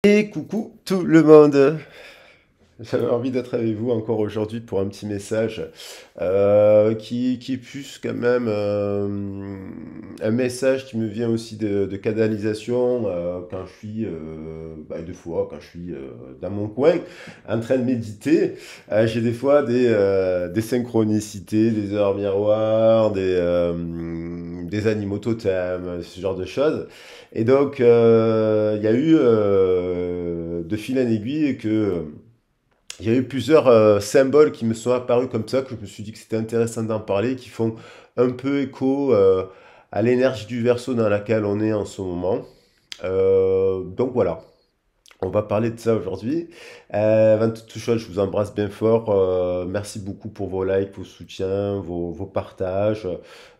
Et coucou tout le monde! J'avais envie d'être avec vous encore aujourd'hui pour un petit message qui est plus quand même un message qui me vient aussi de canalisation quand je suis, des fois, quand je suis dans mon coin en train de méditer. J'ai des fois des synchronicités, des heures miroirs, des animaux totems, ce genre de choses. Et donc, il y a eu de fil en aiguille que il y a eu plusieurs symboles qui me sont apparus comme ça, que je me suis dit que c'était intéressant d'en parler, qui font un peu écho à l'énergie du Verseau dans laquelle on est en ce moment. Donc voilà, on va parler de ça aujourd'hui. Avant toute chose, je vous embrasse bien fort. Merci beaucoup pour vos likes, vos soutiens, vos partages.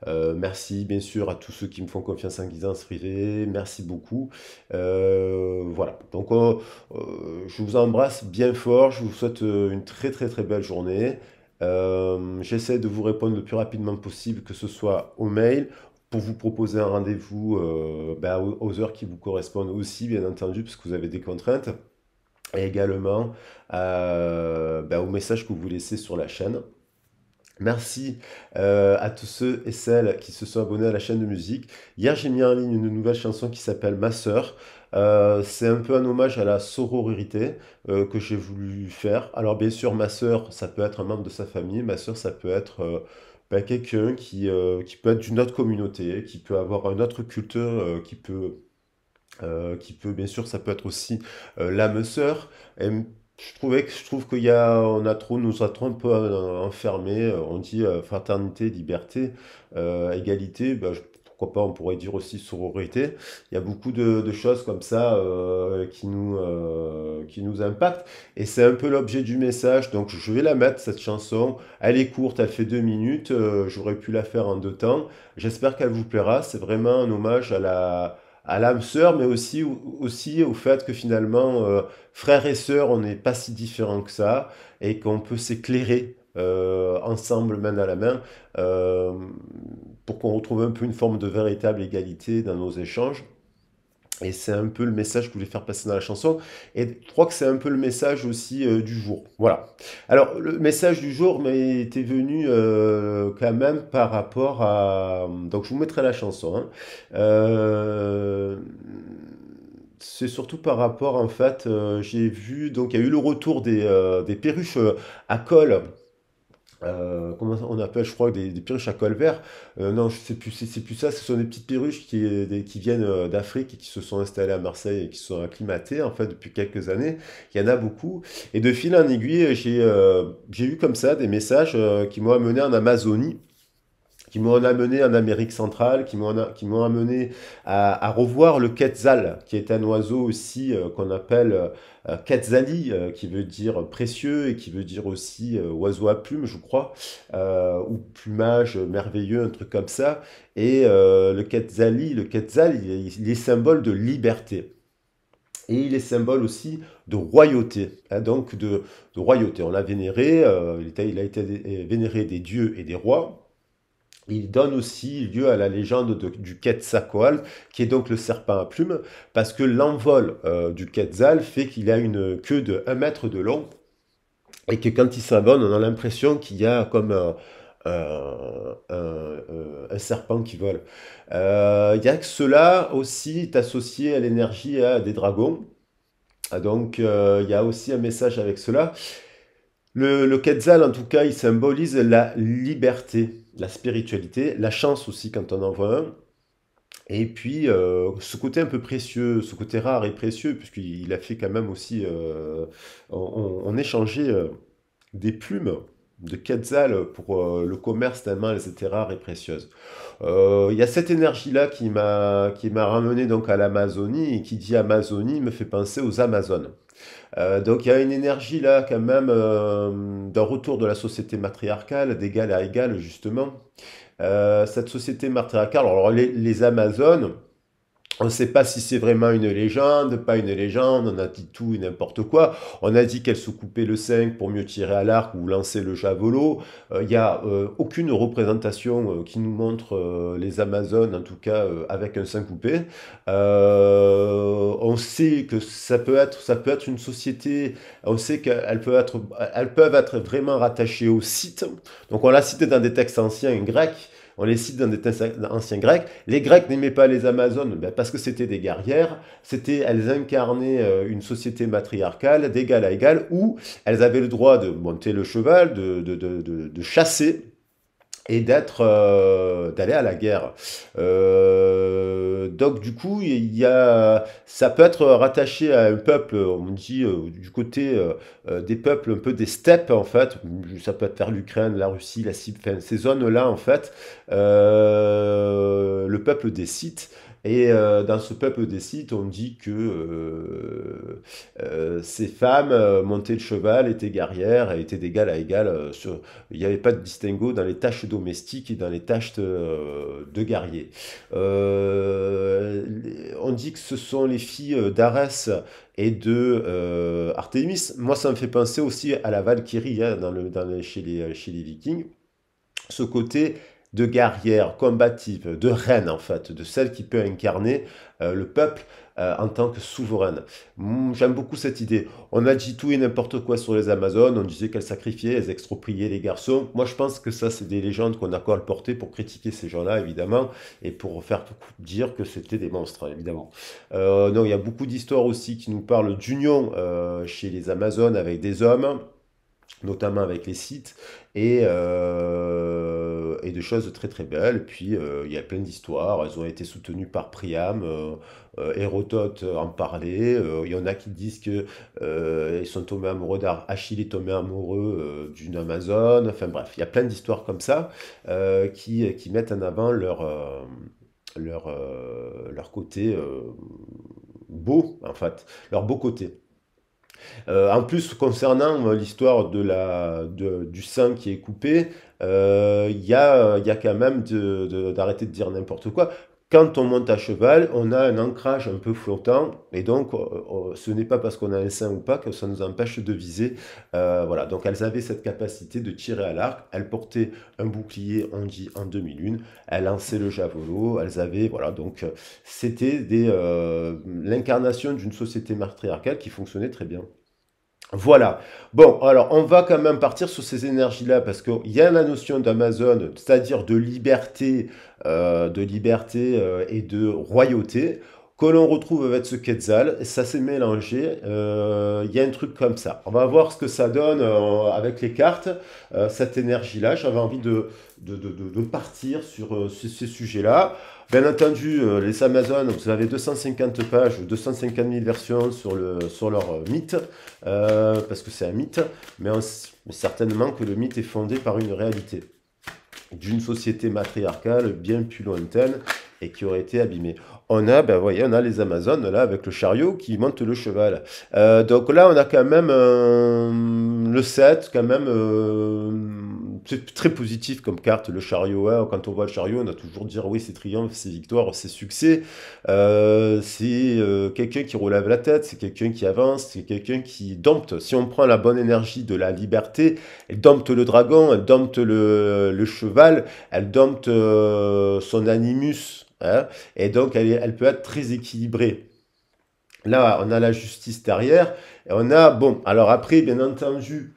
Merci bien sûr à tous ceux qui me font confiance en guidance privée. Merci beaucoup. Voilà. Donc je vous embrasse bien fort. Je vous souhaite une très très très belle journée. J'essaie de vous répondre le plus rapidement possible, que ce soit au mail, pour vous proposer un rendez-vous aux heures qui vous correspondent aussi, bien entendu, parce que vous avez des contraintes, et également aux messages que vous laissez sur la chaîne. Merci à tous ceux et celles qui se sont abonnés à la chaîne de musique. Hier, j'ai mis en ligne une nouvelle chanson qui s'appelle Ma sœur. C'est un peu un hommage à la sororité que j'ai voulu faire. Alors, bien sûr, ma sœur, ça peut être un membre de sa famille. Ma sœur, ça peut être quelqu'un qui peut être d'une autre communauté, qui peut avoir une autre culture, bien sûr, ça peut être aussi l'âme sœur. Et je trouve nous a trop un peu enfermés. On dit fraternité, liberté, égalité. Pourquoi pas, on pourrait dire aussi sororité. Il y a beaucoup de choses comme ça qui nous impactent. Et c'est un peu l'objet du message. Donc je vais la mettre, cette chanson. Elle est courte, elle fait 2 minutes. J'aurais pu la faire en 2 temps. J'espère qu'elle vous plaira. C'est vraiment un hommage à l'âme sœur, mais aussi au fait que finalement, frères et sœurs, on n'est pas si différents que ça, et qu'on peut s'éclairer ensemble, main dans la main, euh, pour qu'on retrouve un peu une forme de véritable égalité dans nos échanges. Et c'est un peu le message que je voulais faire passer dans la chanson. Et je crois que c'est un peu le message aussi du jour. Voilà. Alors, le message du jour m'était venu quand même par rapport à... Donc, je vous mettrai la chanson, hein. Euh, C'est surtout par rapport, en fait, j'ai vu... Donc, il y a eu le retour des perruches à col, comment on appelle, je crois, des perruches à col vert. Non, je sais plus, c'est plus ça. Ce sont des petites perruches qui viennent d'Afrique et qui se sont installées à Marseille et qui se sont acclimatées, en fait, depuis quelques années. Il y en a beaucoup. Et de fil en aiguille, j'ai eu comme ça des messages qui m'ont amené en Amazonie, qui m'ont amené en Amérique centrale, qui m'ont amené à revoir le quetzal, qui est un oiseau aussi qu'on appelle quetzali, qui veut dire précieux et qui veut dire aussi oiseau à plumes, je crois, ou plumage merveilleux, un truc comme ça. Et le quetzal, il est symbole de liberté. Et il est symbole aussi de royauté, hein, donc de royauté. On l'a vénéré, il a été vénéré des dieux et des rois. Il donne aussi lieu à la légende du Quetzalcoatl, qui est donc le serpent à plumes, parce que l'envol du Quetzal fait qu'il a une queue de 1 mètre de long, et que quand il s'envole, on a l'impression qu'il y a comme un serpent qui vole. Il y a que cela aussi est associé à l'énergie des dragons. Donc il y a aussi un message avec cela. Le Quetzal, en tout cas, il symbolise la liberté, la spiritualité, la chance aussi quand on en voit un. Et puis, ce côté un peu précieux, ce côté rare et précieux, puisqu'il a fait quand même aussi, on échangeait des plumes de Quetzal pour le commerce tellement elles étaient rares et précieuses. Il y a cette énergie-là qui m'a ramené donc à l'Amazonie, et qui dit Amazonie me fait penser aux Amazones. Donc il y a une énergie là quand même d'un retour de la société matriarcale, d'égal à égal justement. Cette société matriarcale, alors les Amazones, On ne sait pas si c'est vraiment une légende, pas une légende, on a dit tout et n'importe quoi. On a dit qu'elle se coupait le 5 pour mieux tirer à l'arc ou lancer le javelot. Il n'y a aucune représentation qui nous montre les Amazones, en tout cas avec un 5 coupé. On sait que ça peut être une société, on sait elles peuvent être vraiment rattachées au site. Donc on l'a cité dans des textes anciens grecs. On les cite dans des textes anciens grecs. Les Grecs n'aimaient pas les Amazones ben, parce que c'était des guerrières. Elles incarnaient une société matriarcale d'égal à égal où elles avaient le droit de monter le cheval, de chasser et d'aller à la guerre. Donc du coup, ça peut être rattaché à un peuple, on dit du côté des peuples un peu des steppes en fait. Ça peut être vers l'Ukraine, la Russie, la Sibérie, enfin, ces zones-là en fait. Le peuple des Scythes. Et dans ce peuple des Scythes, on dit que ces femmes montaient le cheval, étaient guerrières, et étaient d'égal à égal. Il n'y avait pas de distinguo dans les tâches domestiques et dans les tâches de guerriers. On dit que ce sont les filles d'Arès et de Artémis. Moi, ça me fait penser aussi à la Valkyrie hein, chez les Vikings. Ce côté de guerrière, combative, de reine en fait, de celle qui peut incarner le peuple en tant que souveraine. J'aime beaucoup cette idée. On a dit tout et n'importe quoi sur les Amazones, on disait qu'elles sacrifiaient, elles expropriaient les garçons. Moi je pense que ça c'est des légendes qu'on a colportées pour critiquer ces gens-là évidemment et pour faire dire que c'était des monstres évidemment. Non, il y a beaucoup d'histoires aussi qui nous parlent d'union chez les Amazones avec des hommes notamment avec les sites, et de choses très très belles. Puis il y a plein d'histoires, elles ont été soutenues par Priam, Hérodote en parlait, il y en a qui disent que ils sont tombés amoureux Achille est tombé amoureux d'une Amazone, enfin bref, il y a plein d'histoires comme ça qui mettent en avant leur côté beau, en fait, leur beau côté. En plus, concernant l'histoire du sein qui est coupé, il y a quand même d'arrêter de dire n'importe quoi. Quand on monte à cheval, on a un ancrage un peu flottant, et donc ce n'est pas parce qu'on a un sein ou pas que ça nous empêche de viser. Voilà, donc elles avaient cette capacité de tirer à l'arc, elles portaient un bouclier, on dit en demi-lune, elles lançaient le javelot, elles avaient, voilà, donc c'était l'incarnation d'une société matriarcale qui fonctionnait très bien. Voilà. Bon, alors on va quand même partir sur ces énergies-là parce qu'il y a la notion d'Amazon, c'est-à-dire de liberté et de royauté, que l'on retrouve avec ce Quetzal. Et ça s'est mélangé. Il y a un truc comme ça. On va voir ce que ça donne avec les cartes, cette énergie-là. J'avais envie de partir sur ces sujets-là. Bien entendu, les Amazones, vous avez 250 pages, 250 000 versions sur leur mythe, parce que c'est un mythe, mais certainement que le mythe est fondé par une réalité d'une société matriarcale bien plus lointaine et qui aurait été abîmée. Ben voyez, on a les Amazones là avec le chariot qui monte le cheval. Donc là, on a quand même le 7, quand même, c'est très positif comme carte, le chariot. Hein. Quand on voit le chariot, on a toujours dire oui, c'est triomphe, c'est victoire, c'est succès. C'est quelqu'un qui relève la tête, c'est quelqu'un qui avance, c'est quelqu'un qui dompte. Si on prend la bonne énergie de la liberté, elle dompte le dragon, elle dompte le cheval, elle dompte son animus. Hein, et donc, elle peut être très équilibrée. Là, on a la justice derrière. Et on a, bon, alors après, bien entendu,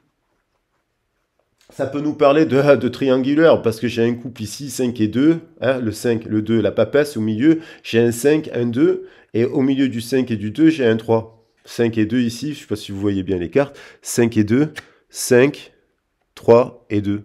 ça peut nous parler de triangulaire, parce que j'ai un couple ici, 5 et 2, hein, le 5, le 2, la papesse, au milieu, j'ai un 5, un 2, et au milieu du 5 et du 2, j'ai un 3. 5 et 2 ici, je ne sais pas si vous voyez bien les cartes, 5 et 2, 5, 3 et 2.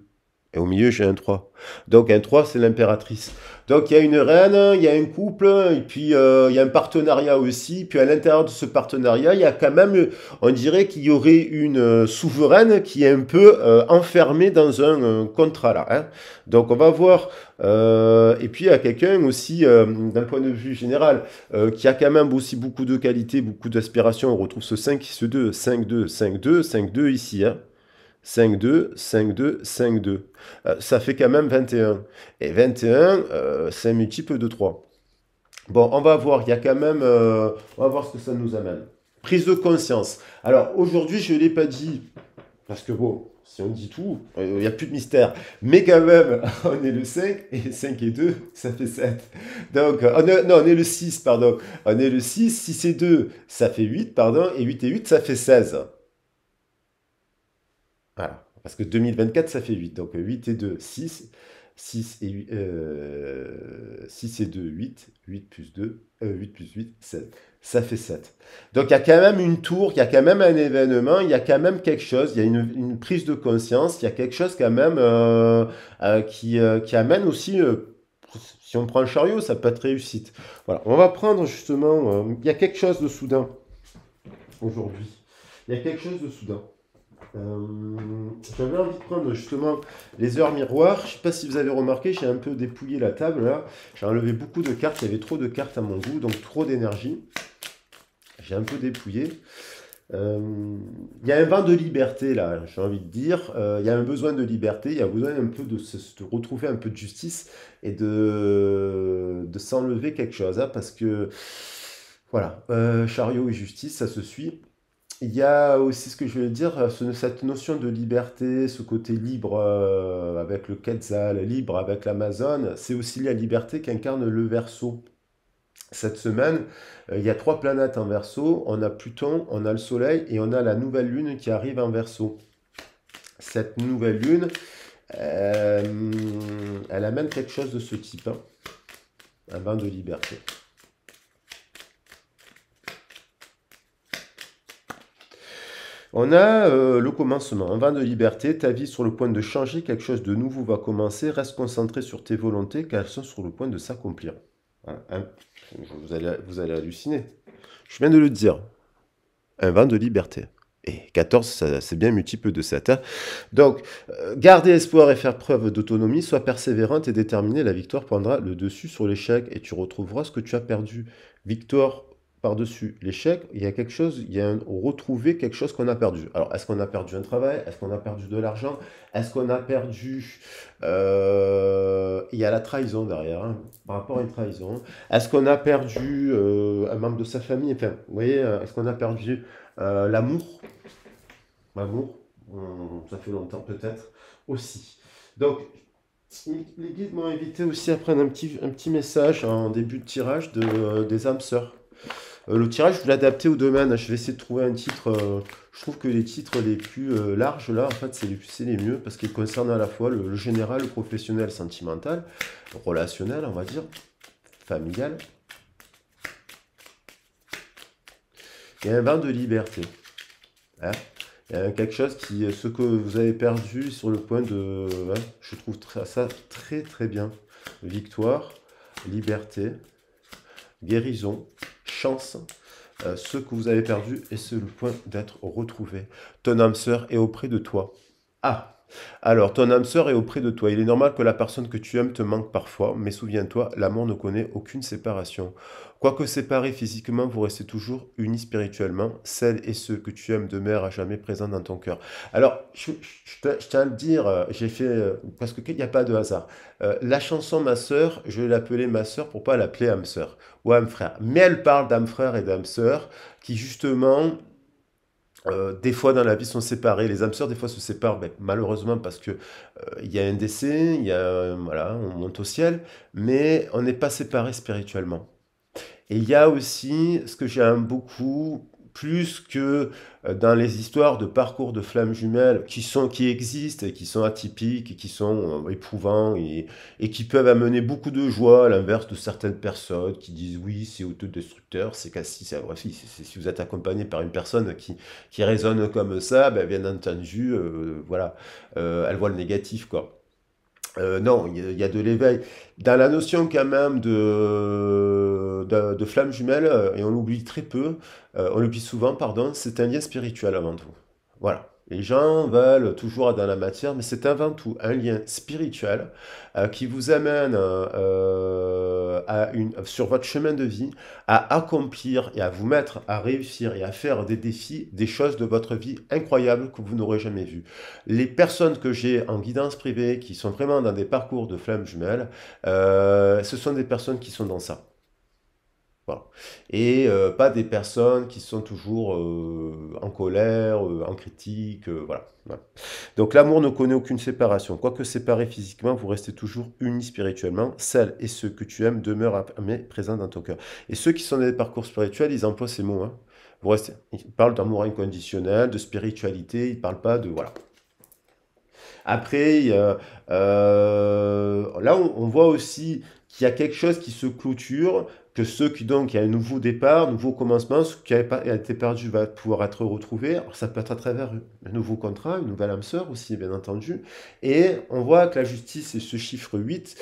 Et au milieu, j'ai un 3. Donc un 3, c'est l'impératrice. Donc il y a une reine, il y a un couple, et puis il y a un partenariat aussi. Puis à l'intérieur de ce partenariat, il y a quand même, on dirait qu'il y aurait une souveraine qui est un peu enfermée dans un contrat là. Hein. Donc on va voir. Et puis il y a quelqu'un aussi, d'un point de vue général, qui a quand même aussi beaucoup de qualités, beaucoup d'aspirations. On retrouve ce 5 et ce 2, 5, 2, 5, 2, 5, 2 ici. Hein. 5, 2, 5, 2, 5, 2. Ça fait quand même 21. Et 21, c'est un multiple de 3. Bon, on va voir, il y a quand même, on va voir ce que ça nous amène. Prise de conscience. Alors aujourd'hui, je ne l'ai pas dit, parce que bon, si on dit tout, il n'y a plus de mystère. Mais quand même, on est le 5 et 5 et 2 ça fait 7. Donc, non, on est le 6 pardon. On est le 6 et 2 ça fait 8 pardon, et 8 et 8, ça fait 16. Voilà. Parce que 2024, ça fait 8. Donc 8 et 2 6 6 et 8, 6 et 2 8 8 plus 2 8 plus 8 7. Ça fait 7. Donc il y a quand même une tour, il y a quand même un événement, il y a quand même quelque chose, il y a une prise de conscience, il y a quelque chose quand même qui amène aussi, si on prend le chariot, ça peut être réussite. Voilà, on va prendre justement, il y a quelque chose de soudain aujourd'hui. Il y a quelque chose de soudain. J'avais envie de prendre justement les heures miroirs. Je ne sais pas si vous avez remarqué, j'ai un peu dépouillé la table là. J'ai enlevé beaucoup de cartes, il y avait trop de cartes à mon goût, donc trop d'énergie. J'ai un peu dépouillé. Il y a un vent de liberté là, j'ai envie de dire. Il y a un besoin de liberté, il y a besoin un peu de retrouver un peu de justice et de s'enlever quelque chose, hein, parce que voilà, chariot et justice, ça se suit. Il y a aussi ce que je voulais dire, cette notion de liberté, ce côté libre avec le Quetzal, libre avec l'Amazone, c'est aussi la liberté qu'incarne le Verseau. Cette semaine, il y a trois planètes en Verseau, on a Pluton, on a le Soleil et on a la nouvelle Lune qui arrive en Verseau. Cette nouvelle Lune, euh, elle amène quelque chose de ce type, hein, un bain de liberté. On a le commencement, un vent de liberté, ta vie sur le point de changer, quelque chose de nouveau va commencer, reste concentré sur tes volontés car elles sont sur le point de s'accomplir. Voilà, hein. Vous allez halluciner. Je viens de le dire, un vent de liberté. Et 14, c'est bien multiple de 7. Hein. Donc, garder espoir et faire preuve d'autonomie, sois persévérante et déterminée, la victoire prendra le dessus sur l'échec et tu retrouveras ce que tu as perdu. Victoire par-dessus l'échec, il y a quelque chose, il y a retrouver quelque chose qu'on a perdu. Alors, est-ce qu'on a perdu un travail? Est-ce qu'on a perdu de l'argent? Est-ce qu'on a perdu... il y a la trahison derrière, hein, par rapport à une trahison. Est-ce qu'on a perdu un membre de sa famille? Enfin, vous voyez, est-ce qu'on a perdu l'amour? L'amour, ça fait longtemps peut-être aussi. Donc, les guides m'ont invité aussi à prendre un petit message en début de tirage des âmes sœurs. Le tirage, je vais l'adapter au domaine. Je vais essayer de trouver un titre. Je trouve que les titres les plus larges, là, en fait, c'est les mieux parce qu'ils concernent à la fois le général, le professionnel, sentimental, relationnel, on va dire, familial. Et un vin de liberté. Hein. Quelque chose qui, ce que vous avez perdu sur le point de... hein, je trouve ça très très bien. Victoire, liberté, guérison, chance, ce que vous avez perdu et c'est le point d'être retrouvé. Ton âme sœur est auprès de toi. Ah, alors ton âme sœur est auprès de toi. Il est normal que la personne que tu aimes te manque parfois, mais souviens-toi, l'amour ne connaît aucune séparation. Quoique séparés physiquement, vous restez toujours unis spirituellement, celles et ceux que tu aimes demeurent à jamais présents dans ton cœur. Alors, je tiens à le dire, j'ai fait, parce qu'il n'y a pas de hasard. La chanson Ma sœur, je vais l'appeler Ma sœur pour pas l'appeler âme sœur ou âme frère. Mais elle parle d'âme frère et d'âme sœur qui justement des fois dans la vie sont séparés. Les âmes sœurs, des fois, se séparent, ben, malheureusement, parce que il y a un décès, il y a, voilà, on monte au ciel, mais on n'est pas séparés spirituellement. Et il y a aussi ce que j'aime beaucoup, plus que dans les histoires de parcours de flammes jumelles qui existent et qui sont atypiques et qui sont éprouvants et qui peuvent amener beaucoup de joie, à l'inverse de certaines personnes qui disent oui, c'est autodestructeur, c'est cassé, c'est bref, si vous êtes accompagné par une personne qui raisonne comme ça, ben, bien entendu, voilà, elle voit le négatif, quoi. Non, il y a de l'éveil. Dans la notion quand même de flamme jumelle, et on l'oublie très peu, on l'oublie souvent, pardon, c'est un lien spirituel avant tout. Voilà. Les gens veulent toujours être dans la matière, mais c'est avant tout un lien spirituel qui vous amène sur votre chemin de vie à accomplir et à vous mettre à réussir et à faire des défis, des choses de votre vie incroyables que vous n'aurez jamais vues. Les personnes que j'ai en guidance privée, qui sont vraiment dans des parcours de flammes jumelles, ce sont des personnes qui sont dans ça. Voilà. Et pas des personnes qui sont toujours en colère, en critique, voilà. Voilà. Donc l'amour ne connaît aucune séparation. Quoique séparés physiquement, vous restez toujours unis spirituellement. Celles et ceux que tu aimes demeurent mais présents dans ton cœur. Et ceux qui sont dans des parcours spirituels, ils emploient ces mots, hein. Ils parlent d'amour inconditionnel, de spiritualité, ils ne parlent pas de... Voilà. Après, là, on voit aussi qu'il y a quelque chose qui se clôture, que ceux qui, donc, il y a un nouveau départ, nouveau commencement, ce qui a été perdu va pouvoir être retrouvé. Alors, ça peut être à travers un nouveau contrat, une nouvelle âme sœur aussi, bien entendu. Et on voit que la justice est ce chiffre 8,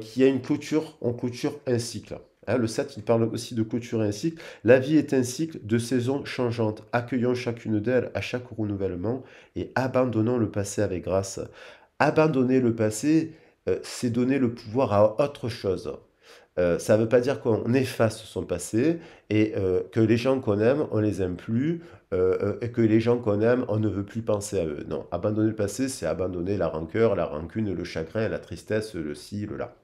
qui a une clôture, on clôture un cycle. Hein, le 7, il parle aussi de clôturer un cycle. La vie est un cycle de saisons changeantes. Accueillons chacune d'elles à chaque renouvellement et abandonnons le passé avec grâce. Abandonner le passé, c'est donner le pouvoir à autre chose. Ça ne veut pas dire qu'on efface son passé et que les gens qu'on aime, on les aime plus, et que les gens qu'on aime, on ne veut plus penser à eux. Non, abandonner le passé, c'est abandonner la rancœur, la rancune, le chagrin, la tristesse, le ci, le là.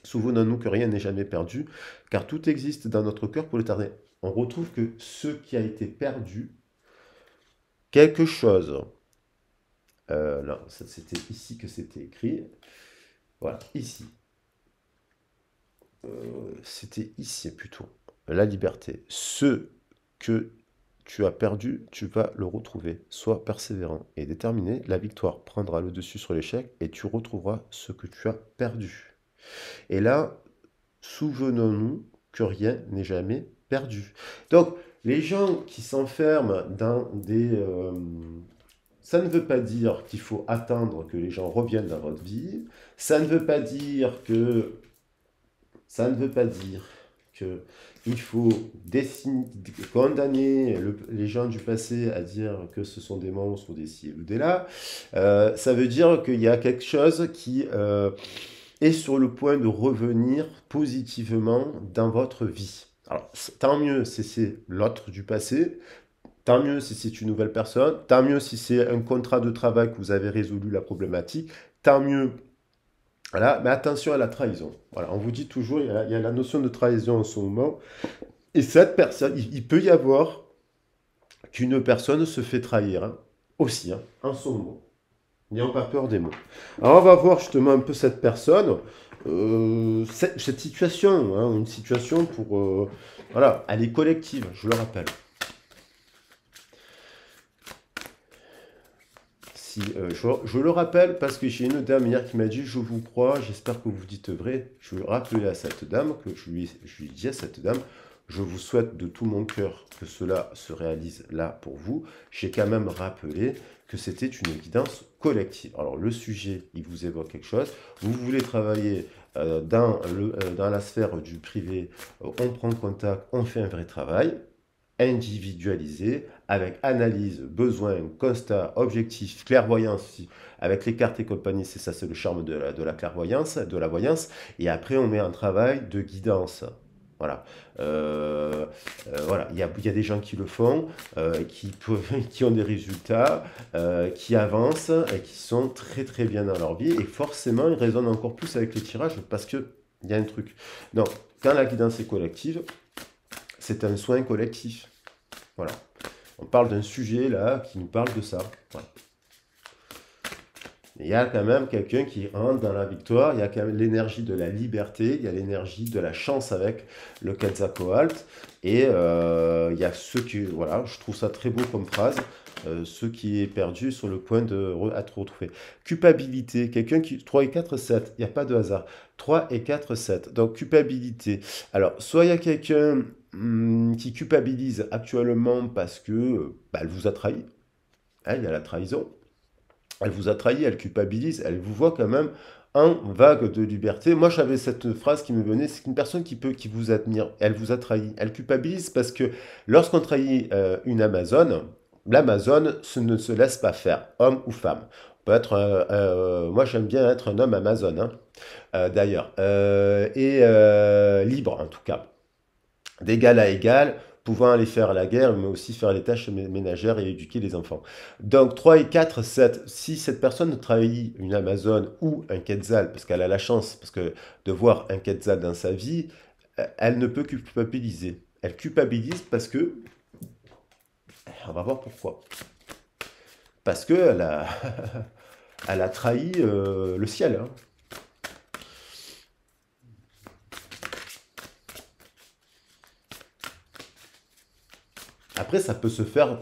Souvenons-nous que rien n'est jamais perdu, car tout existe dans notre cœur pour l'éternel. On retrouve que ce qui a été perdu, quelque chose, non, c'était ici que c'était écrit, voilà, ici, c'était ici plutôt, la liberté. Ce que tu as perdu, tu vas le retrouver. Sois persévérant et déterminé, la victoire prendra le dessus sur l'échec et tu retrouveras ce que tu as perdu. Et là, souvenons-nous que rien n'est jamais perdu. Donc, les gens qui s'enferment dans des... ça ne veut pas dire qu'il faut attendre que les gens reviennent dans votre vie. Ça ne veut pas dire que... Ça ne veut pas dire que il faut condamner les gens du passé à dire que ce sont des monstres ou des ci ou des là. Ça veut dire qu'il y a quelque chose qui est sur le point de revenir positivement dans votre vie. Alors, tant mieux si c'est l'autre du passé, tant mieux si c'est une nouvelle personne, tant mieux si c'est un contrat de travail que vous avez résolu la problématique, tant mieux. Voilà, mais attention à la trahison. Voilà, on vous dit toujours, il y a la notion de trahison en ce moment. Et cette personne, il peut y avoir qu'une personne se fait trahir, hein, aussi, hein, en son moment. N'ayons pas peur des mots. Alors on va voir justement un peu cette personne, cette situation, hein, une situation pour... voilà, elle est collective, je le rappelle. Si, je le rappelle parce que j'ai une dame hier qui m'a dit je vous crois, j'espère que vous dites vrai. Je vais rappeler à cette dame que je lui dis à cette dame, je vous souhaite de tout mon cœur que cela se réalise là pour vous. J'ai quand même rappelé que c'était une guidance collective. Alors le sujet, il vous évoque quelque chose. Vous voulez travailler dans la sphère du privé, on prend contact, on fait un vrai travail individualisé, avec analyse, besoin, constat, objectif, clairvoyance, avec les cartes et compagnie, c'est ça, c'est le charme de la clairvoyance, de la voyance, et après on met un travail de guidance. Voilà. Voilà. Il y a des gens qui le font, qui ont des résultats, qui avancent et qui sont très très bien dans leur vie. Et forcément, ils résonnent encore plus avec les tirages parce qu'il y a un truc. Donc, quand la guidance est collective, c'est un soin collectif. Voilà. On parle d'un sujet là qui nous parle de ça. Voilà. Il y a quand même quelqu'un qui rentre dans la victoire, il y a quand même l'énergie de la liberté, il y a l'énergie de la chance avec le Quetzalcoatl, et il y a ceux qui, voilà, je trouve ça très beau comme phrase, ce qui est perdu sur le point d'être retrouvé. Culpabilité, quelqu'un qui, 3 et 4, 7, il n'y a pas de hasard, 3 et 4, 7, donc culpabilité. Alors, soit il y a quelqu'un qui culpabilise actuellement parce que bah, elle vous a trahi, hein, il y a la trahison, elle vous a trahi, elle culpabilise, elle vous voit quand même en vague de liberté. Moi, j'avais cette phrase qui me venait, c'est qu'une personne qui vous admire, elle vous a trahi, elle culpabilise parce que lorsqu'on trahit une Amazone, l'Amazone ne se laisse pas faire, homme ou femme. On peut être, moi, j'aime bien être un homme Amazone, hein, d'ailleurs, et libre en tout cas, d'égal à égal, pouvant aller faire la guerre, mais aussi faire les tâches ménagères et éduquer les enfants. Donc 3 et 4, 7. Si cette personne trahit une Amazone ou un Quetzal, parce qu'elle a la chance de voir un Quetzal dans sa vie, elle ne peut culpabiliser. Elle culpabilise parce que, on va voir pourquoi. Parce qu'elle a, elle a trahi le ciel, hein. Après, ça peut se faire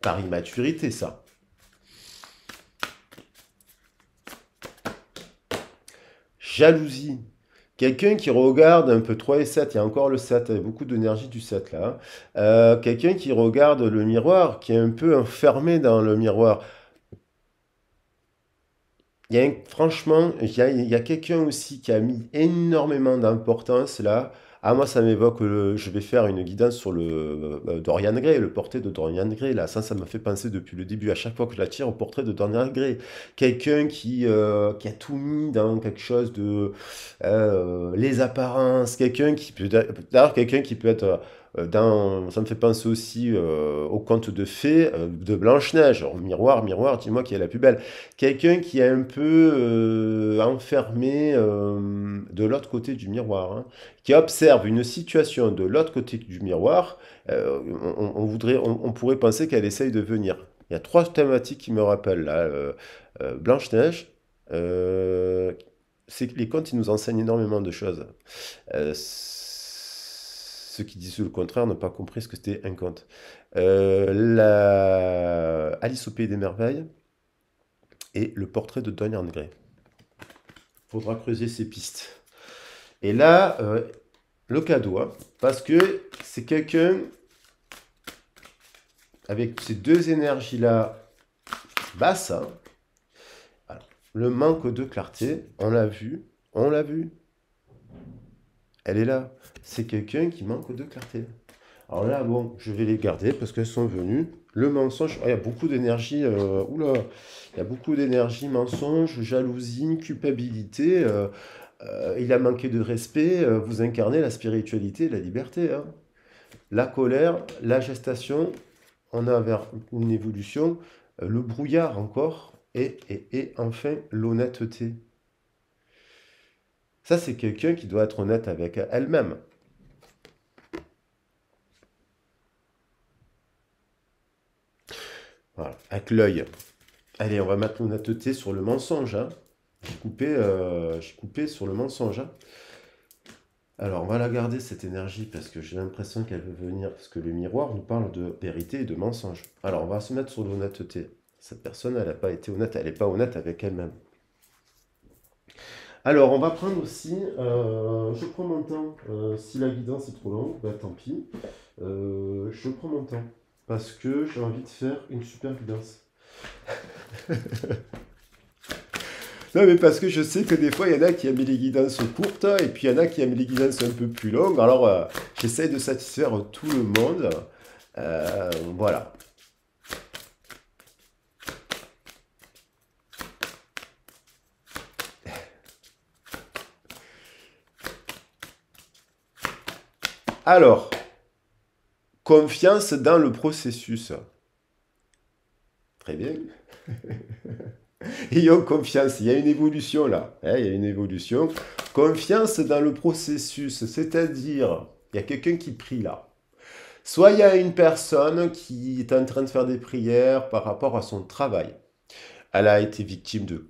par immaturité, ça. Jalousie. Quelqu'un qui regarde un peu 3 et 7, il y a encore le 7, il y a beaucoup d'énergie du 7 là, hein. Quelqu'un qui regarde le miroir, qui est un peu enfermé dans le miroir. Franchement, il y a quelqu'un aussi qui a mis énormément d'importance là. Ah, moi, ça m'évoque je vais faire une guidance sur le Dorian Gray, le portrait de Dorian Gray. Là, ça m'a fait penser depuis le début, à chaque fois que je la tire, au portrait de Dorian Gray. Quelqu'un qui a tout mis dans quelque chose de les apparences. D'ailleurs, quelqu'un qui peut être ça me fait penser aussi au conte de fées de Blanche-Neige. Alors, miroir, miroir, dis-moi qui est la plus belle. Quelqu'un qui est un peu enfermé de l'autre côté du miroir, hein, qui observe une situation de l'autre côté du miroir, on pourrait penser qu'elle essaye de venir. Il y a trois thématiques qui me rappellent là. Blanche-Neige, euh, c'est que les contes, ils nous enseignent énormément de choses. Ceux qui disent le contraire n'ont pas compris ce que c'était un conte. Alice au Pays des Merveilles et le portrait de Dorian Gray. Faudra creuser ces pistes. Et là, le cadeau, hein, parce que c'est quelqu'un avec ces deux énergies-là basses, hein. Alors, le manque de clarté, on l'a vu, elle est là. C'est quelqu'un qui manque de clarté. Alors là, bon, je vais les garder parce qu'elles sont venues. Le mensonge, il y a beaucoup d'énergie. Oula, il y a beaucoup d'énergie, mensonge, jalousie, culpabilité. Il a manqué de respect. Vous incarnez la spiritualité, la liberté, hein. La colère, la gestation, on a vers une évolution. Le brouillard encore. Et enfin, l'honnêteté. Ça, c'est quelqu'un qui doit être honnête avec elle-même. Voilà, avec l'œil. Allez, on va mettre l'honnêteté sur le mensonge, hein. J'ai coupé sur le mensonge, hein. Alors, on va la garder, cette énergie, parce que j'ai l'impression qu'elle veut venir, parce que le miroir nous parle de vérité et de mensonge. Alors, on va se mettre sur l'honnêteté. Cette personne, elle n'a pas été honnête, elle n'est pas honnête avec elle-même. Alors, on va prendre aussi, je prends mon temps. Si la guidance est trop longue, bah tant pis. Je prends mon temps, parce que j'ai envie de faire une super guidance. Non, mais parce que je sais que des fois, il y en a qui aiment les guidances courtes et puis il y en a qui aiment les guidances un peu plus longues. Alors, j'essaie de satisfaire tout le monde. Voilà. Alors, confiance dans le processus. Très bien. Ayons confiance, il y a une évolution là, hein, il y a une évolution. Confiance dans le processus, c'est-à-dire, il y a quelqu'un qui prie là. Soit il y a une personne qui est en train de faire des prières par rapport à son travail. Elle a été victime de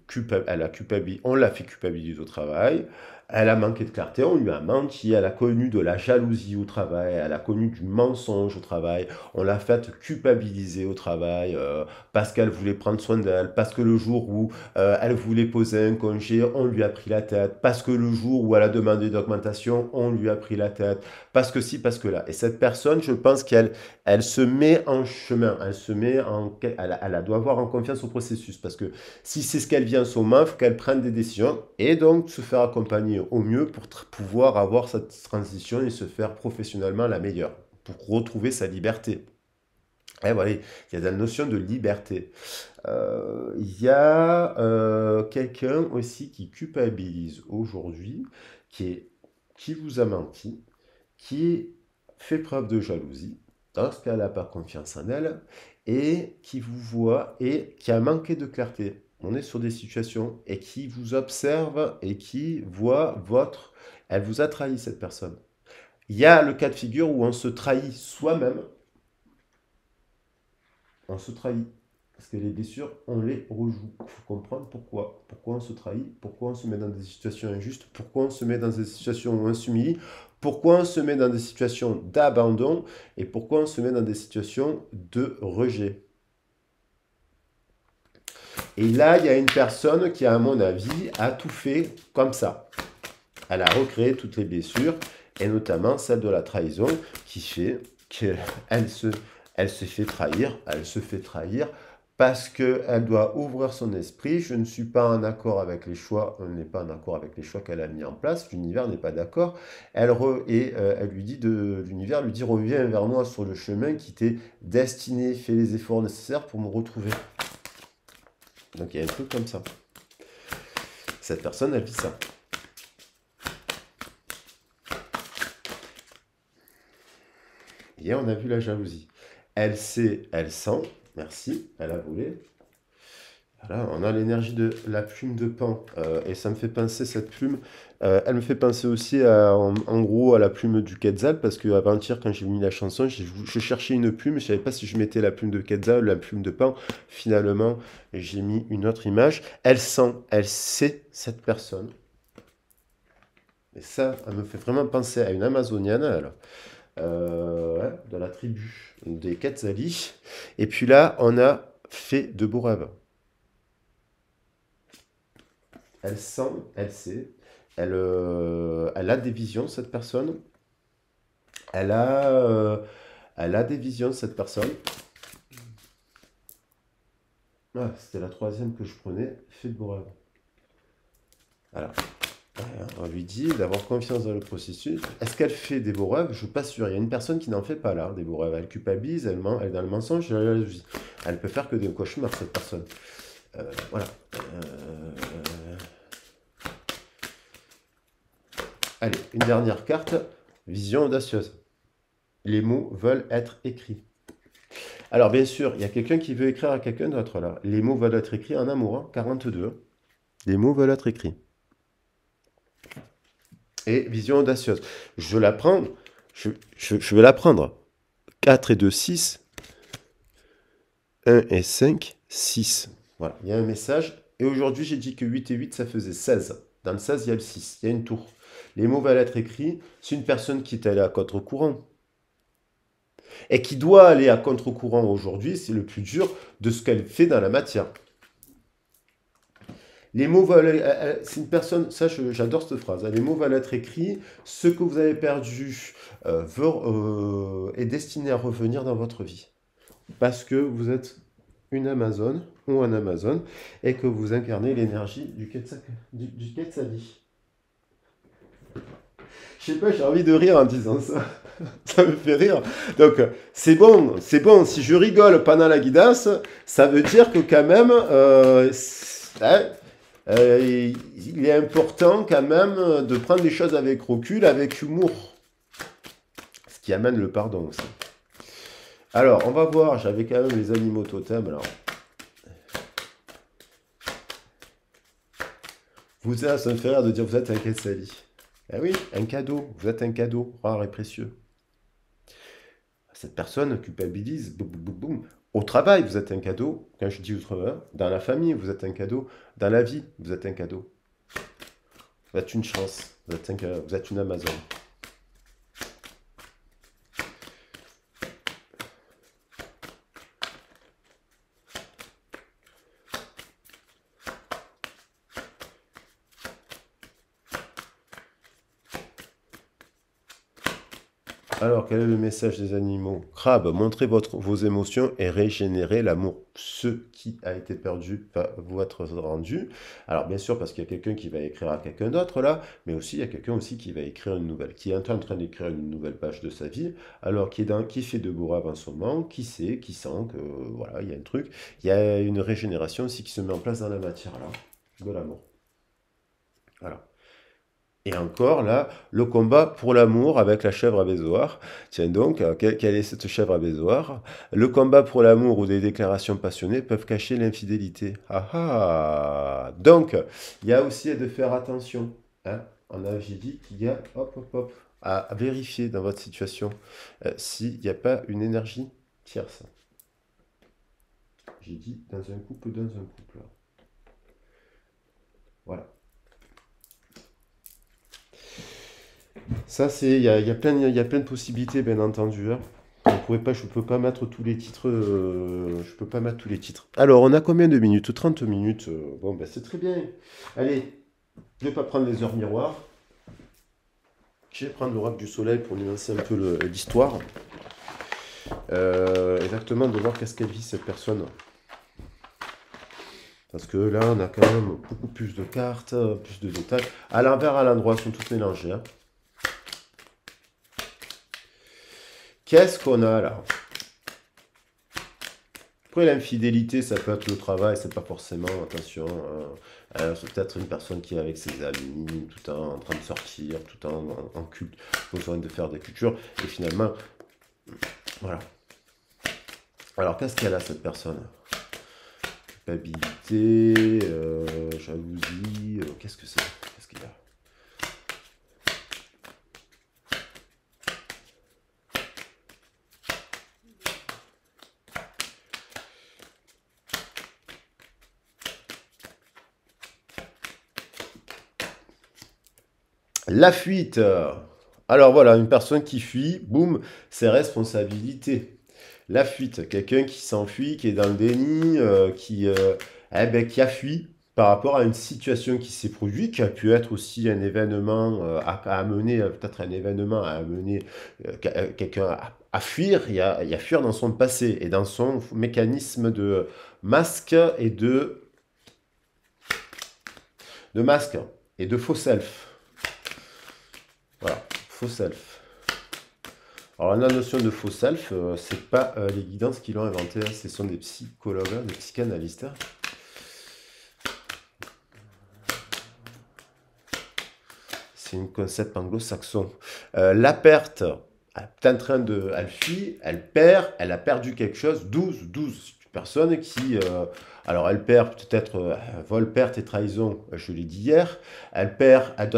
on l'a fait culpabiliser au travail. Elle a manqué de clarté, on lui a menti, elle a connu de la jalousie au travail, elle a connu du mensonge au travail, on l'a fait culpabiliser au travail parce qu'elle voulait prendre soin d'elle, parce que le jour où elle voulait poser un congé, on lui a pris la tête, parce que le jour où elle a demandé d'augmentation, on lui a pris la tête, parce que si, parce que là. Et cette personne, je pense elle se met en chemin, elle doit avoir en confiance au processus parce que si c'est ce qu'elle vient son main, il faut qu'elle prenne des décisions et donc se faire accompagner au mieux pour pouvoir avoir cette transition et se faire professionnellement la meilleure pour retrouver sa liberté. Et voilà, il y a la notion de liberté. Il y a quelqu'un aussi qui culpabilise aujourd'hui, qui est qui vous a menti, qui fait preuve de jalousie, parce qu'elle n'a pas confiance en elle, et qui vous voit et qui a manqué de clarté. On est sur des situations et qui vous observe et qui voit votre Elle vous a trahi, cette personne. Il y a le cas de figure où on se trahit soi-même. On se trahit. Parce que les blessures, on les rejoue. Il faut comprendre pourquoi. Pourquoi on se trahit, pourquoi on se met dans des situations injustes, pourquoi on se met dans des situations où on s'humilie, pourquoi on se met dans des situations d'abandon et pourquoi on se met dans des situations de rejet. Et là, il y a une personne qui, à mon avis, a tout fait comme ça. Elle a recréé toutes les blessures, et notamment celle de la trahison, qui fait qu'elle se fait trahir, parce qu'elle doit ouvrir son esprit. Je ne suis pas en accord avec les choix, on n'est pas en accord avec les choix qu'elle a mis en place, l'univers n'est pas d'accord. Elle lui dit l'univers lui dit reviens vers moi sur le chemin qui t'est destiné, fais les efforts nécessaires pour me retrouver. Donc il y a un truc comme ça. Cette personne, elle vit ça. Et on a vu la jalousie. Elle sait, elle sent. Merci, elle a volé. Voilà, on a l'énergie de la plume de Pan. Et ça me fait penser, cette plume, elle me fait penser aussi, en gros, à la plume du Quetzal, parce qu'avant-hier, quand j'ai mis la chanson, je cherchais une plume, je ne savais pas si je mettais la plume de Quetzal ou la plume de Pan. Finalement, j'ai mis une autre image. Elle sent, elle sait cette personne. Et ça, elle me fait vraiment penser à une Amazonienne, elle. Ouais, de la tribu des Quetzali. Et puis là, on a fait de beaux rêves. Elle sent, elle sait, elle a des visions, cette personne. Elle a, euh, elle a des visions, cette personne. Ah, c'était la troisième que je prenais, fait de beaux rêves. Alors, on lui dit d'avoir confiance dans le processus. Est-ce qu'elle fait des beaux rêves? Je ne suis pas sûr. Il y a une personne qui n'en fait pas là, des beaux rêves. Elle culpabilise, elle est dans le mensonge, elle est dans la jalousie. Elle peut faire que des cauchemars, cette personne. Voilà. Allez, une dernière carte. Vision audacieuse. Les mots veulent être écrits. Alors, bien sûr, il y a quelqu'un qui veut écrire à quelqu'un d'autre là. Les mots veulent être écrits en amour, hein, 42. Les mots veulent être écrits. Et vision audacieuse. Je la prends. Je vais la prendre. 4 et 2, 6. 1 et 5, 6. Voilà, il y a un message. Et aujourd'hui, j'ai dit que 8 et 8, ça faisait 16. Dans le 16, il y a le 6. Il y a une tour. Les mots veulent être écrits. C'est une personne qui est allée à contre-courant. Et qui doit aller à contre-courant aujourd'hui, c'est le plus dur de ce qu'elle fait dans la matière. Les mots veulent... C'est une personne... Ça, j'adore cette phrase. Les mots veulent être écrits. Ce que vous avez perdu est destiné à revenir dans votre vie. Parce que vous êtes une Amazone ou un Amazone et que vous incarnez l'énergie du Quetzali. Je sais pas, j'ai envie de rire en disant ça. Ça me fait rire. Donc, c'est bon, c'est bon. Si je rigole pendant la guidance, ça veut dire que quand même, il est important quand même de prendre les choses avec recul, avec humour. Ce qui amène le pardon aussi. Alors, on va voir, j'avais quand même les animaux totems. Alors, ça me fait rire de dire vous êtes un Quetzali. Eh oui, un cadeau, vous êtes un cadeau rare et précieux. Cette personne culpabilise, boum, boum, boum. Au travail, vous êtes un cadeau. Quand je dis au travail, dans la famille, vous êtes un cadeau. Dans la vie, vous êtes un cadeau. Vous êtes une chance. Vous êtes une Amazone. Alors, quel est le message des animaux? Crabe, montrez vos émotions et régénérez l'amour. Ce qui a été perdu va vous être rendu. Alors, bien sûr, parce qu'il y a quelqu'un qui va écrire à quelqu'un d'autre là, mais aussi il y a quelqu'un aussi qui va écrire une nouvelle, qui est en train d'écrire une nouvelle page de sa vie, alors qui fait de beaux rêves en ce moment, qui sait, qui sent que voilà, il y a un truc. Il y a une régénération aussi qui se met en place dans la matière là, de l'amour. Voilà. Et encore, là, le combat pour l'amour avec la chèvre à Bézoard. Tiens donc, quelle est cette chèvre à Bézoard? Le combat pour l'amour ou des déclarations passionnées peuvent cacher l'infidélité. Ah ah! Donc, il y a aussi de faire attention. Hein. j'ai dit qu'il y a, hop, hop, hop, à vérifier dans votre situation s'il n'y a pas une énergie tierce. J'ai dit dans un couple, dans un couple. Voilà. Ça, c'est, il y a plein de possibilités, bien entendu, hein. Je peux pas mettre tous les titres. Je peux pas mettre tous les titres. Alors, on a combien de minutes? 30 minutes. Bon, ben, c'est très bien. Allez, je vais pas prendre les heures miroirs. Je vais prendre l'oracle du soleil pour nuancer un peu l'histoire. Exactement, de voir qu'est-ce qu'elle vit, cette personne. Parce que là, on a quand même beaucoup plus de cartes, plus de détails. À l'envers, à l'endroit, sont toutes mélangées, hein. Qu'est-ce qu'on a là? Après, l'infidélité, ça peut être le travail, c'est pas forcément, attention, c'est peut-être une personne qui est avec ses amis, tout le temps en train de sortir, tout le temps en culte, besoin de faire des cultures, et finalement, voilà. Alors, qu'est-ce qu'elle a, cette personne? Culpabilité, jalousie, qu'est-ce que c'est? Qu'est-ce qu'il y a? La fuite. Alors voilà, une personne qui fuit, boum, ses responsabilités. La fuite, quelqu'un qui s'enfuit, qui est dans le déni, qui a fui par rapport à une situation qui s'est produite, qui a pu être aussi un événement à amener, peut-être un événement à amener quelqu'un à fuir, il y a fuir dans son passé et dans son mécanisme de masque et de masque et de faux self. Voilà, faux self. Alors la notion de faux self, c'est pas les guidances qui l'ont inventé, hein, ce sont des psychologues, hein, des psychanalystes. C'est un concept anglo-saxon. La perte, elle est en train de, elle fuit, elle perd, elle a perdu quelque chose. 12 personnes qui, alors elle perd peut-être vol, perte et trahison. Je l'ai dit hier. Elle perd, elle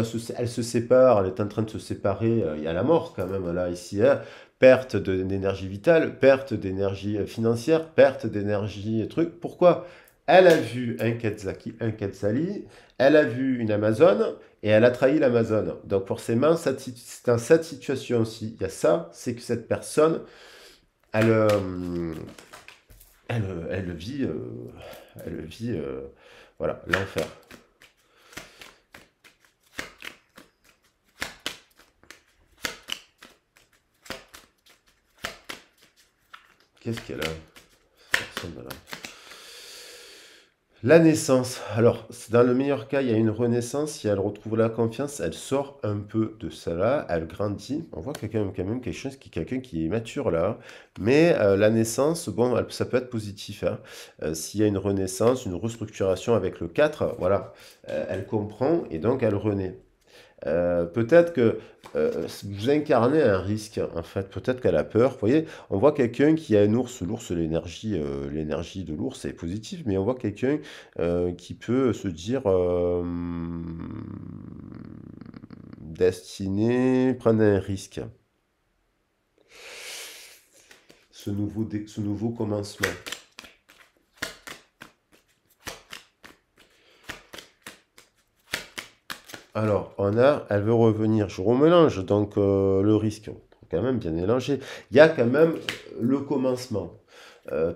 se sépare, elle est en train de se séparer. Il y a la mort quand même là ici, hein. Perte d'énergie vitale, perte d'énergie financière, perte d'énergie truc. Pourquoi? Elle a vu un Quetzali, elle a vu une Amazone, et elle a trahi l'Amazone. Donc forcément, c'est dans cette situation aussi. Il y a ça, c'est que cette personne, elle, elle vit, voilà, l'enfer. Qu'est-ce qu'elle a, cette personne-là? La naissance. Alors, dans le meilleur cas, il y a une renaissance. Si elle retrouve la confiance, elle sort un peu de ça là, elle grandit. On voit quand même quelque chose quelqu'un qui est mature là. Mais la naissance, bon, ça peut être positif, hein. S'il y a une renaissance, une restructuration avec le 4, voilà, elle comprend et donc elle renaît. Peut-être que vous incarnez un risque, en fait. Peut-être qu'elle a peur. Vous voyez, on voit quelqu'un qui a un ours. L'ours, l'énergie de l'ours est positive, mais on voit quelqu'un qui peut se dire destiné, prendre un risque. Ce nouveau commencement. Alors, elle veut revenir, je remélange, donc le risque, faut quand même bien mélanger. Il y a quand même le commencement.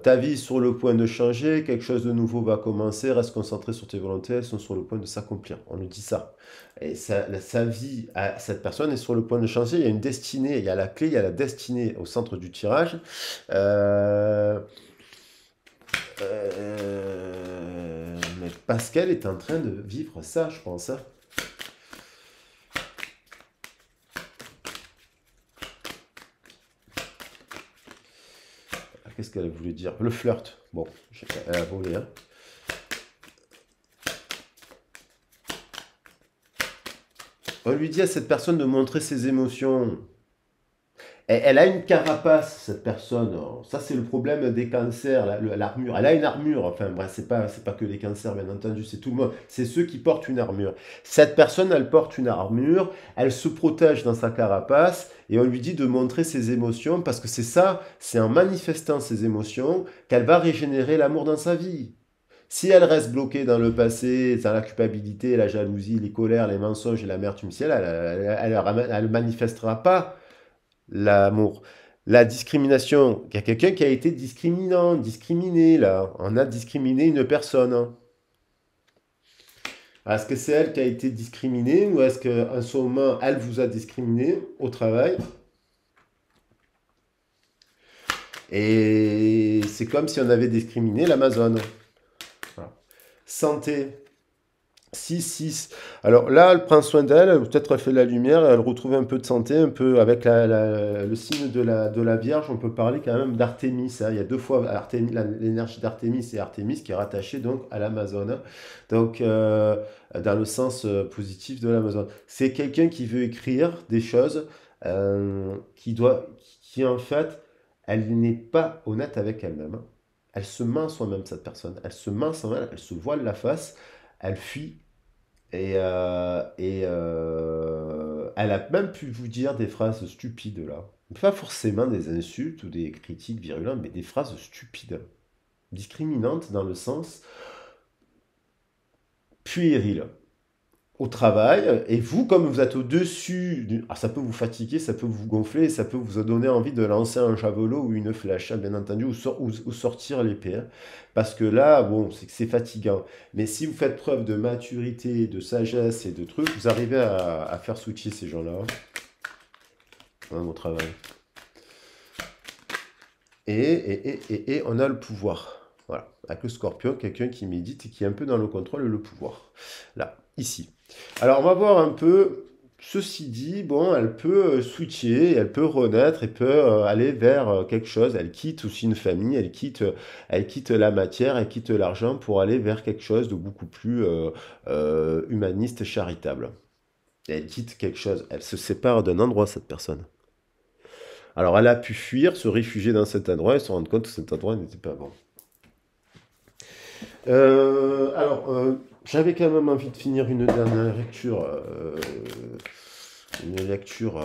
Ta vie est sur le point de changer, quelque chose de nouveau va commencer, reste concentré sur tes volontés, elles sont sur le point de s'accomplir. On nous dit ça. Et sa vie, cette personne est sur le point de changer, il y a une destinée, il y a la clé, il y a la destinée au centre du tirage. Euh, mais Pascal est en train de vivre ça, je pense, hein. Qu'est-ce qu'elle voulait dire? Le flirt. Bon, elle a volé, hein. On lui dit à cette personne de montrer ses émotions. Elle a une carapace, cette personne. Ça, c'est le problème des cancers, l'armure. Elle a une armure. Enfin, bref, c'est pas que les cancers, bien entendu, c'est tout le monde. C'est ceux qui portent une armure. Cette personne, elle porte une armure, elle se protège dans sa carapace et on lui dit de montrer ses émotions parce que c'est ça, c'est en manifestant ses émotions qu'elle va régénérer l'amour dans sa vie. Si elle reste bloquée dans le passé, dans la culpabilité, la jalousie, les colères, les mensonges et l'amertume, si elle manifestera pas l'amour. La discrimination, il y a quelqu'un qui a été discriminant, discriminé là. On a discriminé une personne. Est-ce que c'est elle qui a été discriminée ou est-ce qu'en ce moment, elle vous a discriminé au travail? Et c'est comme si on avait discriminé l'Amazon. Voilà. Santé. 6. Alors là, elle prend soin d'elle, peut-être elle fait la lumière, elle retrouve un peu de santé, un peu avec le signe de la Vierge, on peut parler quand même d'Artémis. Hein. Il y a deux fois l'énergie d'Artémis et Artémis qui est rattachée donc à l'Amazone, donc dans le sens positif de l'Amazone. C'est quelqu'un qui veut écrire des choses qui en fait, elle n'est pas honnête avec elle-même. Hein. Elle se ment soi-même, cette personne. Elle se ment soi-même, elle se voile la face, elle fuit elle a même pu vous dire des phrases stupides là. Pas forcément des insultes ou des critiques virulentes, mais des phrases stupides, discriminantes dans le sens puéril. Au travail, et vous, comme vous êtes au-dessus, ça peut vous fatiguer, ça peut vous gonfler, ça peut vous donner envie de lancer un javelot ou une flèche, hein, bien entendu, ou sortir l'épée. Hein. Parce que là, bon, c'est que c'est fatigant. Mais si vous faites preuve de maturité, de sagesse et de trucs, vous arrivez à faire switcher ces gens-là hein, au travail. Et on a le pouvoir. Voilà. Avec le scorpion, quelqu'un qui médite et qui est un peu dans le contrôle et le pouvoir. Là, ici. Alors, on va voir un peu. Ceci dit, bon, elle peut switcher, elle peut renaître, elle peut aller vers quelque chose. Elle quitte aussi une famille, elle quitte la matière, elle quitte l'argent pour aller vers quelque chose de beaucoup plus humaniste et charitable. Elle quitte quelque chose. Elle se sépare d'un endroit, cette personne. Alors, elle a pu fuir, se réfugier dans cet endroit et se rendre compte que cet endroit n'était pas bon. J'avais quand même envie de finir une dernière lecture. Une lecture.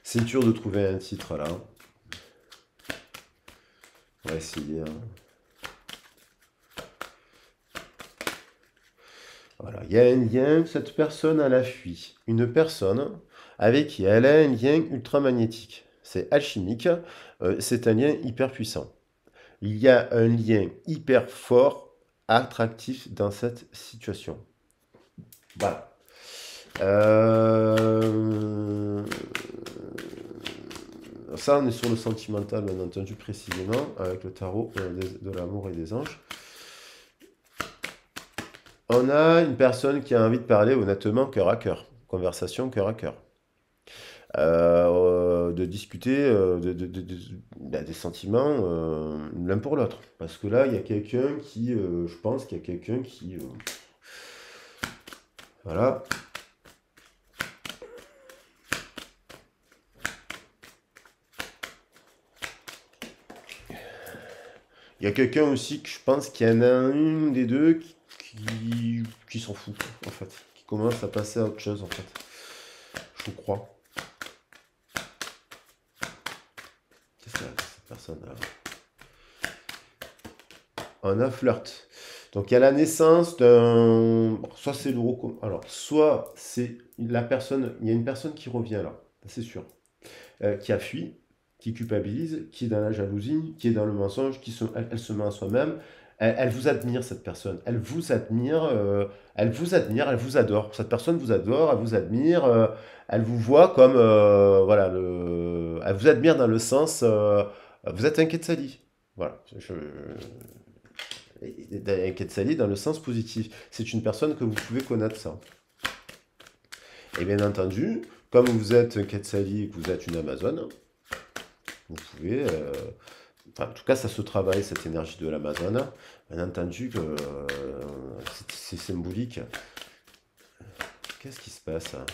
C'est dur de trouver un titre là. On va essayer. Hein. Voilà, il y a un lien, cette personne elle a fui. Une personne avec qui elle a un lien ultramagnétique. C'est alchimique, c'est un lien hyper puissant. Il y a un lien hyper fort, attractif dans cette situation. Voilà. Ça, on est sur le sentimental, bien entendu, précisément, avec le tarot de l'amour et des anges. On a une personne qui a envie de parler honnêtement, cœur à cœur. Conversation cœur à cœur. De discuter des sentiments l'un pour l'autre. Parce que là, il y a quelqu'un qui, je pense qu'il y a quelqu'un qui... voilà. Il y a quelqu'un aussi que je pense qu'il y en a une des deux qui s'en fout, en fait. Qui commence à passer à autre chose, en fait. Je crois. Qu'est-ce que c'est cette personne-là? On a flirt. Donc il y a la naissance d'un... Soit c'est le... Alors, soit c'est la personne... Il y a une personne qui revient là, c'est sûr. Qui a fui, qui culpabilise, qui est dans la jalousie, qui est dans le mensonge, elle se ment à soi-même. Elle vous admire, cette personne. Elle vous admire, elle vous adore. Cette personne vous adore, elle vous admire, elle vous voit comme, voilà, elle vous admire dans le sens, vous êtes un Quetzali. Voilà. Un Quetzali dans le sens positif. C'est une personne que vous pouvez connaître ça. Et bien entendu, comme vous êtes un Quetzali et que vous êtes une Amazone, vous pouvez Enfin, en tout cas, ça se travaille, cette énergie de l'Amazone. Bien entendu que c'est symbolique. Qu'est-ce qui se passe, hein?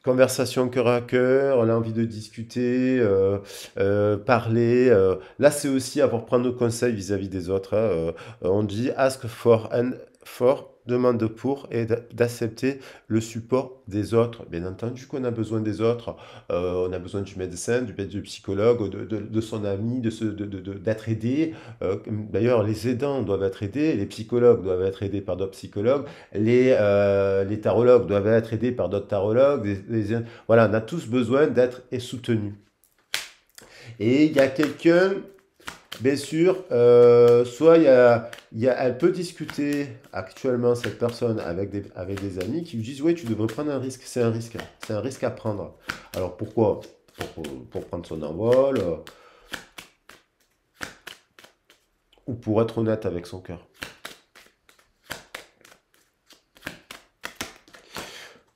Conversation cœur à cœur, on a envie de discuter, parler. Là, c'est aussi avoir prendre conseil vis-à-vis des autres, hein. On dit ask for and for, demande pour, et d'accepter le support des autres. Bien entendu qu'on a besoin des autres. On a besoin du médecin, du psychologue, de son ami, d'être aidé. D'ailleurs, les aidants doivent être aidés, les psychologues doivent être aidés par d'autres psychologues. Les tarologues doivent être aidés par d'autres tarologues. Voilà, on a tous besoin d'être soutenus. Et il y a quelqu'un, bien sûr, soit elle peut discuter actuellement, cette personne, avec des amis qui lui disent, oui, tu devrais prendre un risque, c'est un risque à prendre. Alors pourquoi? Pour prendre son envol, ou pour être honnête avec son cœur.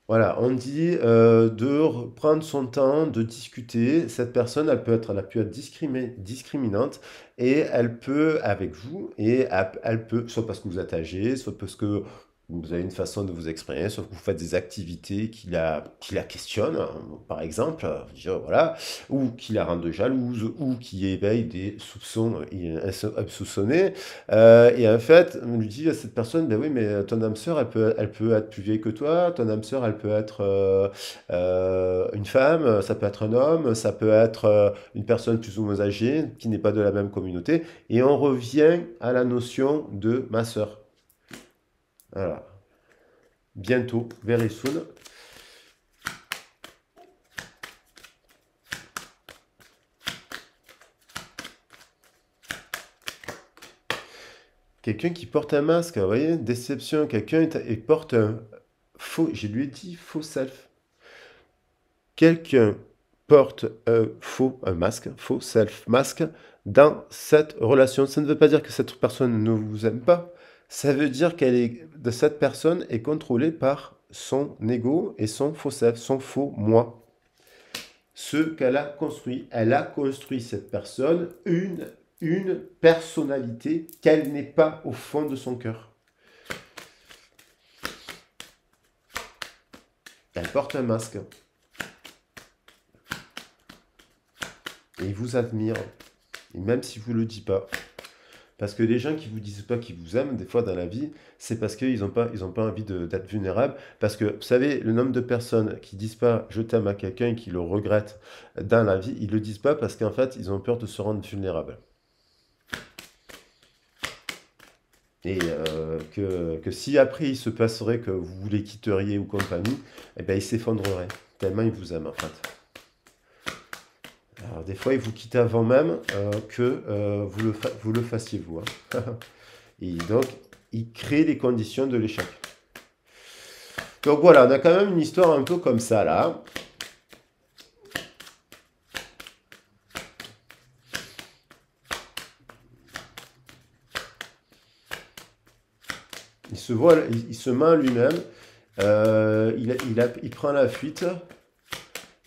Voilà, on dit de prendre son temps, de discuter. Cette personne, elle a pu être discriminante et elle peut, avec vous, et elle peut, soit parce que vous êtes âgé, soit parce que vous avez une façon de vous exprimer, soit que vous faites des activités qui la questionnent, hein, par exemple, voilà, ou qui la rendent jalouse, ou qui éveillent des soupçons insoupçonnés. Et en fait, on lui dit à cette personne, ben oui, mais ton âme sœur, elle peut être plus vieille que toi, ton âme sœur, elle peut être une femme, ça peut être un homme, ça peut être une personne plus ou moins âgée, qui n'est pas de la même communauté. Et on revient à la notion de ma sœur. Voilà. Bientôt, very soon. Quelqu'un qui porte un masque, vous voyez, déception, et porte un faux, je lui ai dit faux self. Quelqu'un porte un masque, faux self masque, dans cette relation. Ça ne veut pas dire que cette personne ne vous aime pas. Ça veut dire cette personne est contrôlée par son ego et son faux self, son faux moi. Ce qu'elle a construit. Elle a construit, cette personne, une personnalité qu'elle n'est pas au fond de son cœur. Elle porte un masque. Et il vous admire. Et même si vous ne le dites pas. Parce que les gens qui ne vous disent pas qu'ils vous aiment, des fois dans la vie, c'est parce qu'ils n'ont pas envie d'être vulnérables. Parce que, vous savez, le nombre de personnes qui ne disent pas je t'aime à quelqu'un et qui le regrettent dans la vie, ils ne le disent pas parce qu'en fait, ils ont peur de se rendre vulnérables. Et que si après il se passerait que vous les quitteriez ou compagnie, eh ben, ils s'effondreraient. Tellement ils vous aiment en fait. Alors, des fois, ils vous quittent avant même que vous le fassiez vous, hein. Et donc, ils créent les conditions de l'échec. Donc voilà, on a quand même une histoire un peu comme ça là. Il se ment lui-même, il prend la fuite,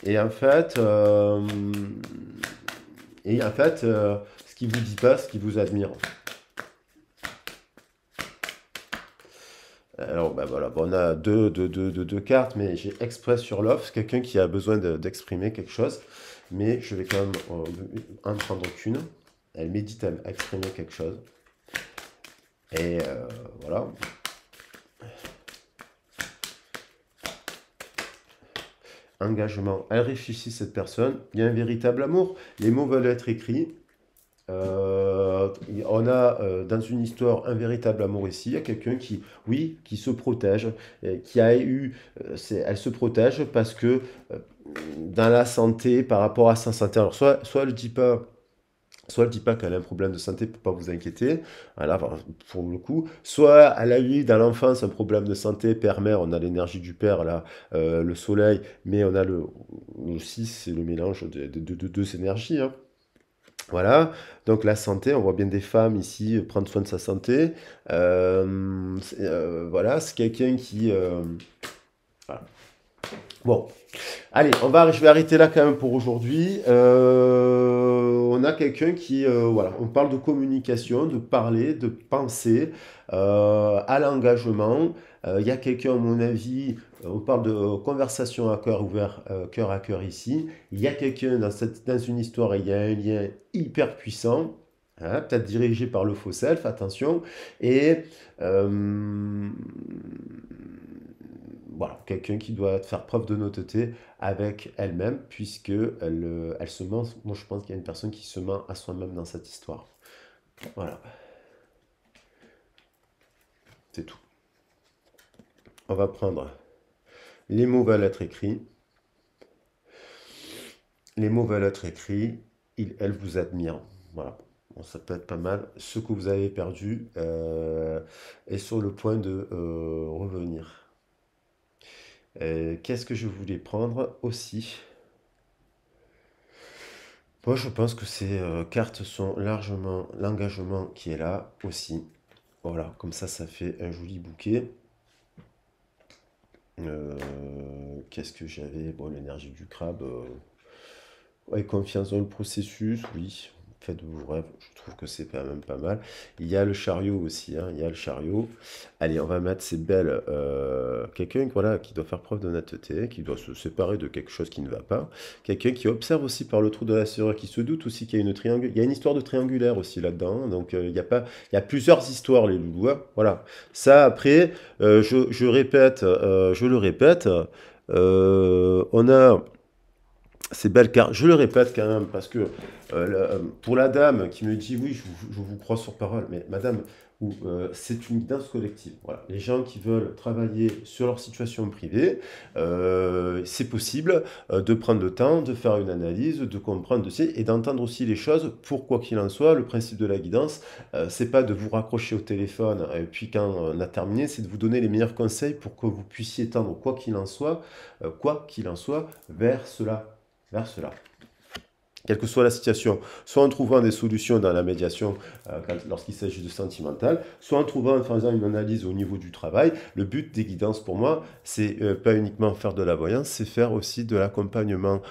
et en fait, ce qu'il vous dit pas, ce qu'il vous admire. Alors, ben voilà, bon, on a deux cartes, mais j'ai exprès sur l'offre, quelqu'un qui a besoin d'exprimer quelque chose, mais je vais quand même en prendre qu'une. Elle médite à exprimer quelque chose. Et voilà. Engagement. Elle réfléchit, cette personne. Il y a un véritable amour. Les mots veulent être écrits. On a dans une histoire un véritable amour ici. Il y a quelqu'un qui, oui, qui se protège, qui a eu, elle se protège parce que dans la santé, par rapport à sa santé, alors soit elle dit pas. Soit elle dit pas qu'elle a un problème de santé pour pas vous inquiéter, voilà, pour le coup. Soit elle a eu dans l'enfance un problème de santé, père-mère, on a l'énergie du père, là, le soleil, mais on a le 6, c'est le mélange de deux énergies, hein. Voilà, donc la santé, on voit bien des femmes ici prendre soin de sa santé. Voilà, c'est quelqu'un qui... voilà. Bon, allez, je vais arrêter là quand même pour aujourd'hui. On a quelqu'un qui, voilà, on parle de communication, de parler, de penser, à l'engagement. Il y a quelqu'un, à mon avis, on parle de conversation à cœur ouvert, cœur à cœur ici. Il y a quelqu'un dans une histoire, il y a un lien hyper puissant. Hein, peut-être dirigé par le faux self, attention. Et euh, voilà, quelqu'un qui doit faire preuve de honnêteté avec elle-même, puisque elle se ment. Moi, je pense qu'il y a une personne qui se ment à soi-même dans cette histoire. Voilà, c'est tout. On va prendre les mots veulent être écrits. Les mots veulent être écrits. Elle vous admire. Voilà. Bon, ça peut être pas mal. Ce que vous avez perdu est sur le point de revenir. Qu'est-ce que je voulais prendre aussi? Moi, je pense que ces cartes sont largement l'engagement qui est là aussi. Voilà, comme ça fait un joli bouquet. Qu'est-ce que j'avais? Bon, l'énergie du crabe. Ouais, confiance dans le processus, oui. Faites vos rêves, je trouve que c'est quand même pas mal. Il y a le chariot aussi, hein, il y a le chariot. Allez, on va mettre ces belles... quelqu'un voilà, qui doit faire preuve d'honnêteté, qui doit se séparer de quelque chose qui ne va pas. Quelqu'un qui observe aussi par le trou de la serrure, qui se doute aussi qu'il y a il y a une histoire de triangulaire aussi là-dedans. Donc il y a pas... il y a plusieurs histoires, les loulous. Hein, voilà. Ça, après, je répète, je le répète, on a c'est belle car je le répète quand même parce que pour la dame qui me dit oui je vous crois sur parole mais madame c'est une guidance collective voilà les gens qui veulent travailler sur leur situation privée c'est possible de prendre le temps de faire une analyse de comprendre et d'entendre aussi les choses pour quoi qu'il en soit le principe de la guidance c'est pas de vous raccrocher au téléphone et puis quand on a terminé c'est de vous donner les meilleurs conseils pour que vous puissiez tendre quoi qu'il en soit vers cela. Quelle que soit la situation, soit en trouvant des solutions dans la médiation lorsqu'il s'agit de sentimental, soit en faisant une analyse au niveau du travail. Le but des guidances pour moi, c'est pas uniquement faire de la voyance, c'est faire aussi de l'accompagnement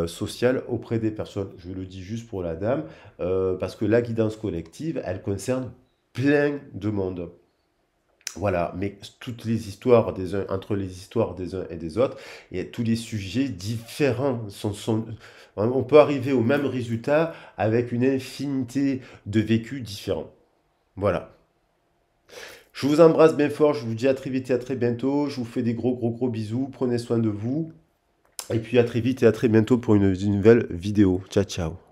social auprès des personnes. Je le dis juste pour la dame, parce que la guidance collective, elle concerne plein de monde. Voilà, mais toutes les histoires des uns, entre les histoires des uns et des autres, et tous les sujets différents on peut arriver au même résultat avec une infinité de vécus différents. Voilà. Je vous embrasse bien fort, je vous dis à très vite et à très bientôt. Je vous fais des gros bisous, prenez soin de vous. Et puis à très vite et à très bientôt pour une nouvelle vidéo. Ciao, ciao.